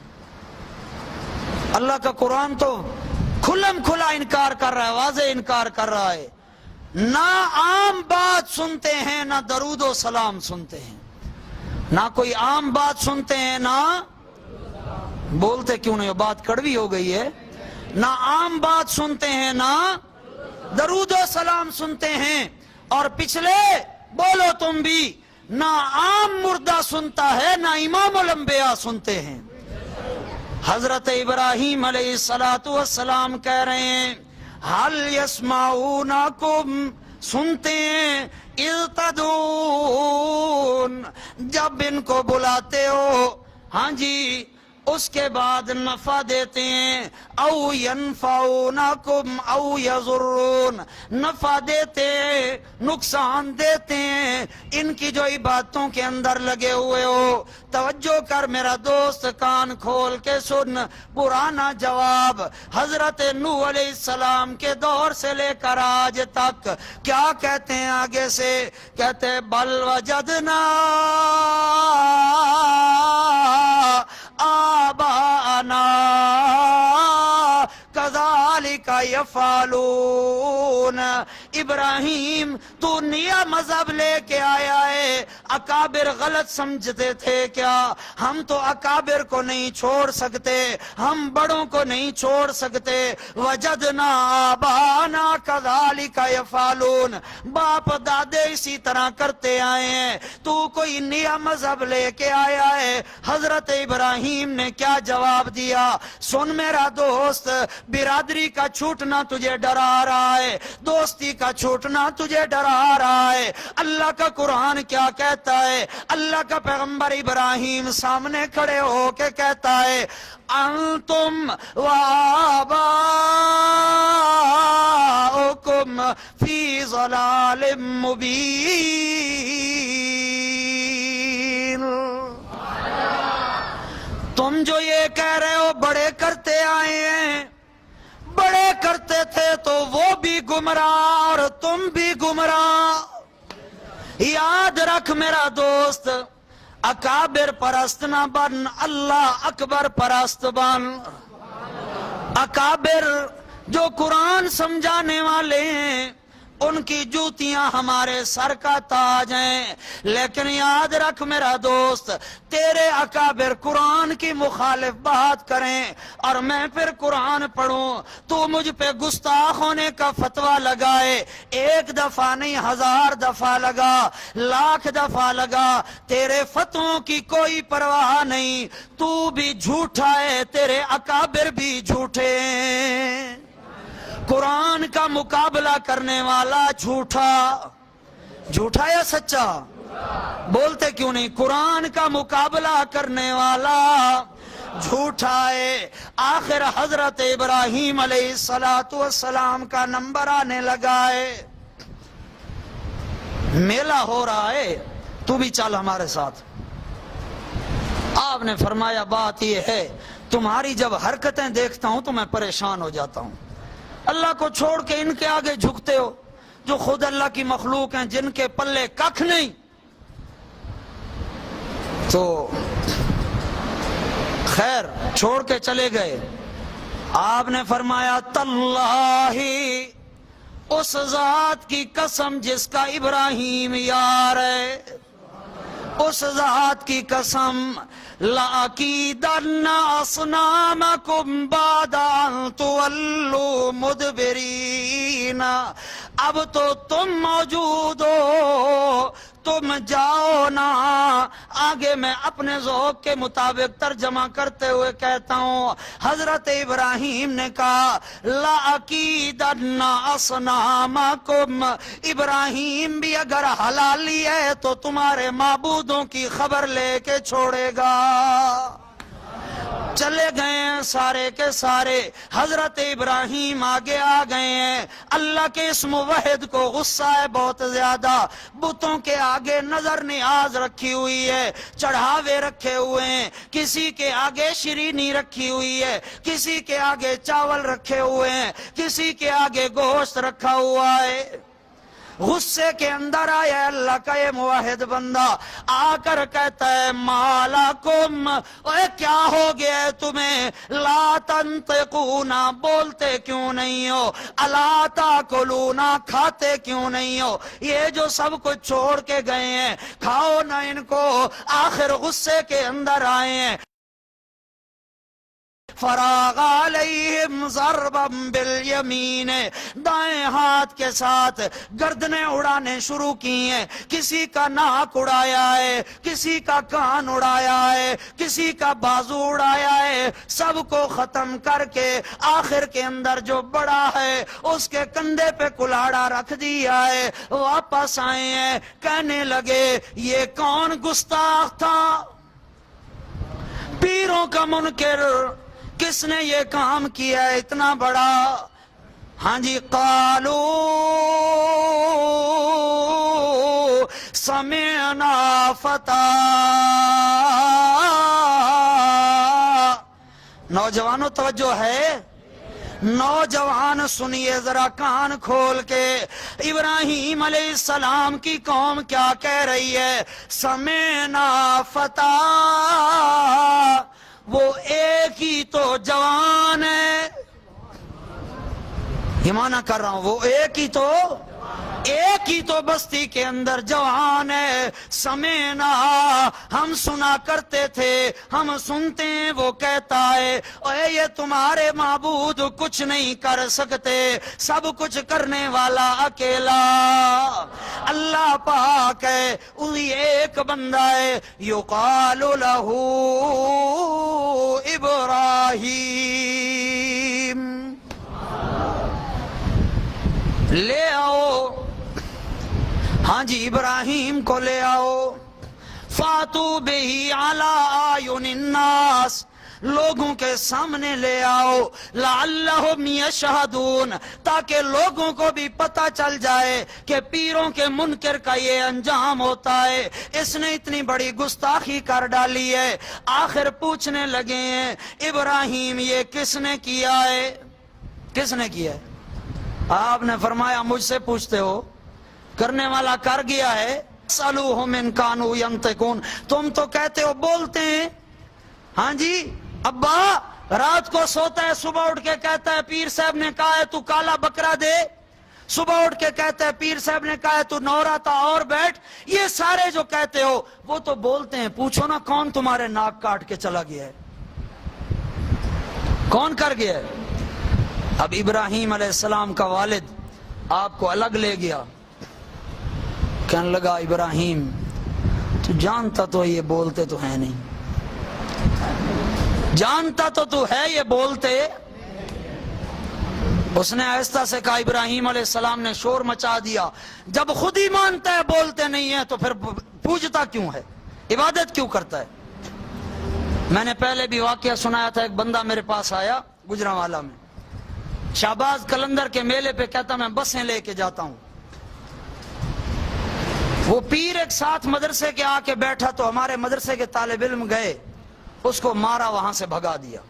S1: اللہ کا قرآن تو کھلم کھلا انکار کر رہا ہے، واضح انکار کر رہا ہے، نہ عام بات سنتے ہیں نہ درود و سلام سنتے ہیں، نہ کوئی عام بات سنتے ہیں، نہ بولتے کیوں نہیں، بات کڑوی ہو گئی ہے، نہ عام بات سنتے ہیں نہ درود و سلام سنتے ہیں۔ اور پچھلے بولو تم بھی، نہ عام مردہ سنتا ہے نہ امام الانبیاء سنتے ہیں۔ حضرت ابراہیم علیہ السلام کہہ رہے ہیں حل یسمعونکم، سنتے ہیں، اذ تدعون، جب ان کو بلاتے ہو، ہاں جی، اس کے بعد نفع دیتے ہیں، او ینفعونکم او یضرون، نفع دیتے ہیں، نقصان دیتے ہیں، ان کی جو عبادتوں کے اندر لگے ہوئے ہو۔ توجہ کر میرا دوست، کان کھول کے سن، پرانا جواب حضرت نوح علیہ السلام کے دور سے لے کر آج تک کیا کہتے ہیں؟ آگے سے کہتے ہیں بل وجدنا آبانا کذالک یفعلون۔ ابراہیم تو نیا مذہب لے کے آیا ہے، اکابر غلط سمجھتے تھے کیا؟ ہم تو اکابر کو نہیں چھوڑ سکتے، ہم بڑوں کو نہیں چھوڑ سکتے۔ وجدنا آبانا کذالک یفعلون، باپ دادے اسی طرح کرتے آئے ہیں، تو کوئی نیا مذہب لے کے آیا ہے۔ حضرت ابراہیم نے کیا جواب دیا؟ سن میرا دوست، برادری کا چھوٹنا تجھے ڈرا رہا ہے، دوستی کا چھوٹنا تجھے ڈرا رہا ہے۔ اللہ کا قرآن کیا کہتا ہے؟ اللہ کا پیغمبر ابراہیم سامنے کھڑے ہو کے کہتا ہے انتم وآباؤکم فی ضلال مبین۔ تم جو یہ کہہ رہے ہو بڑے کرتے آئے ہیں، بڑے کرتے تھے تو وہ بھی گمراہ اور تم بھی گمراہ۔ یاد رکھ میرا دوست، اکابر پرست نہ بن، اللہ اکبر پرست بن۔ اکابر جو قرآن سمجھانے والے ہیں ان کی جوتیاں ہمارے سر کا تاج ہیں، لیکن یاد رکھ میرا دوست، تیرے اکابر قرآن کی مخالف بات کریں اور میں پھر قرآن پڑھوں، تو مجھ پہ گستاخ ہونے کا فتویٰ لگائے، ایک دفعہ نہیں 1000 دفعہ لگا، 1,00,000 دفعہ لگا، تیرے فتووں کی کوئی پرواہ نہیں۔ تو بھی جھوٹا ہے، تیرے اکابر بھی جھوٹے ہیں۔ قرآن کا مقابلہ کرنے والا جھوٹا، جھوٹا یا سچا؟ بولتے کیوں نہیں؟ قرآن کا مقابلہ کرنے والا جھوٹا ہے۔ آخر حضرت ابراہیم علیہ السلام کا نمبر آنے لگا ہے، میلہ ہو رہا ہے، تو بھی چل ہمارے ساتھ۔ آپ نے فرمایا بات یہ ہے، تمہاری جب حرکتیں دیکھتا ہوں تو میں پریشان ہو جاتا ہوں۔ اللہ کو چھوڑ کے ان کے آگے جھکتے ہو، جو خود اللہ کی مخلوق ہیں، جن کے پلے ککھ نہیں۔ تو خیر چھوڑ کے چلے گئے۔ آپ نے فرمایا تاللہ، اس ذات کی قسم جس کا ابراہیم یار ہے، اس ذات کی قسم، لَأَكِيدَنَّ أَصْنَامَكُمْ بَعْدَ أَن تُوَلُّوا مُدْبِرِينَ۔ اب تو تم موجود ہو، تم جاؤ نا آگے۔ میں اپنے ذوق کے مطابق ترجمہ کرتے ہوئے کہتا ہوں، حضرت ابراہیم نے کہا لَأَكِيدَنَّ أَصْنَامَكُمْ، ابراہیم بھی اگر حلالی ہے تو تمہارے معبودوں کی خبر لے کے چھوڑے گا۔ چلے گئے ہیں سارے کے سارے، حضرت ابراہیم آگے آ گئے ہیں۔ اللہ کے اس موحد کو غصہ ہے بہت زیادہ، بتوں کے آگے نظر نیاز رکھی ہوئی ہے، چڑھاوے رکھے ہوئے ہیں، کسی کے آگے شیرینی رکھی ہوئی ہے، کسی کے آگے چاول رکھے ہوئے ہیں، کسی کے آگے گوشت رکھا ہوا ہے۔ غصے کے اندر آیا اللہ کا یہ موحد بندہ، آ کر کہتا ہے مالکم، اے کیا ہو گیا ہے تمہیں، لا تنطقون، بولتے کیوں نہیں ہو، الا تاکلون، کھاتے کیوں نہیں ہو، یہ جو سب کچھ چھوڑ کے گئے ہیں کھاؤ نہ ان کو۔ آخر غصے کے اندر آئے ہیں۔ فراغ علیہم ضربا بالیمین، دائیں ہاتھ کے ساتھ گردنیں اڑانے شروع کی ہیں، کسی کا ناک اڑایا ہے، کسی کا کان اڑایا ہے، کسی کا بازو اڑایا ہے، سب کو ختم کر کے آخر کے اندر جو بڑا ہے اس کے کندھے پہ کلاڑا رکھ دیا ہے۔ واپس آئے ہیں، کہنے لگے یہ کون گستاخ تھا، پیروں کا منکر، کس نے یہ کام کیا ہے اتنا بڑا؟ ہاں جی، قالوا سمعنا فتى، نوجوانوں توجہ ہے، نوجوان سنیے ذرا کان کھول کے، ابراہیم علیہ السلام کی قوم کیا کہہ رہی ہے؟ سمعنا فتى، وہ ایک ہی تو جوان ہے، یہ معنی کر رہا ہوں، وہ ایک ہی تو ایک ہی تو بستی کے اندر جوان ہے، سمینا ہم سنا کرتے تھے، ہم سنتے ہیں وہ کہتا ہے اے یہ تمہارے معبود کچھ نہیں کر سکتے، سب کچھ کرنے والا اکیلا اللہ پاک ہے، وہی ایک بندہ ہے یقال لہ ابراہیم۔ لے آؤ، ہاں جی ابراہیم کو لے آؤ، فاتو بہی علی اعین الناس، لوگوں کے سامنے لے آؤ، لعلہم یشہدون، تاکہ لوگوں کو بھی پتہ چل جائے کہ پیروں کے منکر کا یہ انجام ہوتا ہے، اس نے اتنی بڑی گستاخی کر ڈالی ہے۔ آخر پوچھنے لگے ہیں ابراہیم یہ کس نے کیا ہے، کس نے کیا ہے؟ آپ نے فرمایا مجھ سے پوچھتے ہو، کرنے والا کر گیا ہے۔ سألوہم ان کانوا ینطقون، تم تو کہتے ہو بولتے ہیں، ہاں جی ابا رات کو سوتا ہے، صبح اٹھ کے کہتا ہے پیر صاحب نے کہا ہے تو کالا بکرا دے، صبح اٹھ کے کہتا ہے پیر صاحب نے کہا ہے تو نورا تھا اور بیٹھ، یہ سارے جو کہتے ہو وہ تو بولتے ہیں، پوچھو نا کون تمہارے ناک کاٹ کے چلا گیا ہے، کون کر گیا ہے؟ اب ابراہیم علیہ السلام کا والد آپ کو الگ لے گیا، کہنے لگا ابراہیم تو جانتا تو یہ بولتے تو ہے نہیں، جانتا تو ہے یہ بولتے۔ اس نے آہستہ سے کہا، ابراہیم علیہ السلام نے شور مچا دیا، جب خود ہی مانتا ہے بولتے نہیں ہے تو پھر پوجتا کیوں ہے، عبادت کیوں کرتا ہے؟ میں نے پہلے بھی واقعہ سنایا تھا، ایک بندہ میرے پاس آیا گجرانوالہ میں، شہباز قلندر کے میلے پہ، کہتا میں بسیں لے کے جاتا ہوں، وہ پیر ایک ساتھ مدرسے کے آ کے بیٹھا تو ہمارے مدرسے کے طالب علم گئے، اس کو مارا، وہاں سے بھگا دیا۔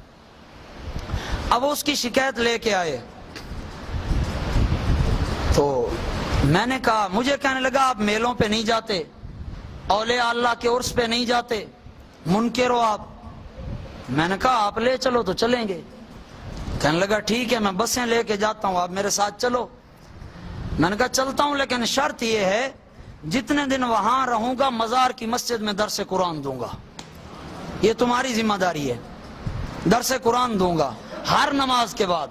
S1: اب اس کی شکایت لے کے آئے تو میں نے کہا، مجھے کہنے لگا آپ میلوں پہ نہیں جاتے، اولیاء اللہ کے عرس پہ نہیں جاتے، منکر ہو آپ۔ میں نے کہا آپ لے چلو تو چلیں گے۔ کہنے لگا ٹھیک ہے میں بسیں لے کے جاتا ہوں، آپ میرے ساتھ چلو۔ میں نے کہا چلتا ہوں، لیکن شرط یہ ہے جتنے دن وہاں رہوں گا مزار کی مسجد میں درس قرآن دوں گا، یہ تمہاری ذمہ داری ہے، درس قرآن دوں گا ہر نماز کے بعد۔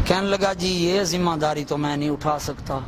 S1: کہنے لگا جی یہ ذمہ داری تو میں نہیں اٹھا سکتا۔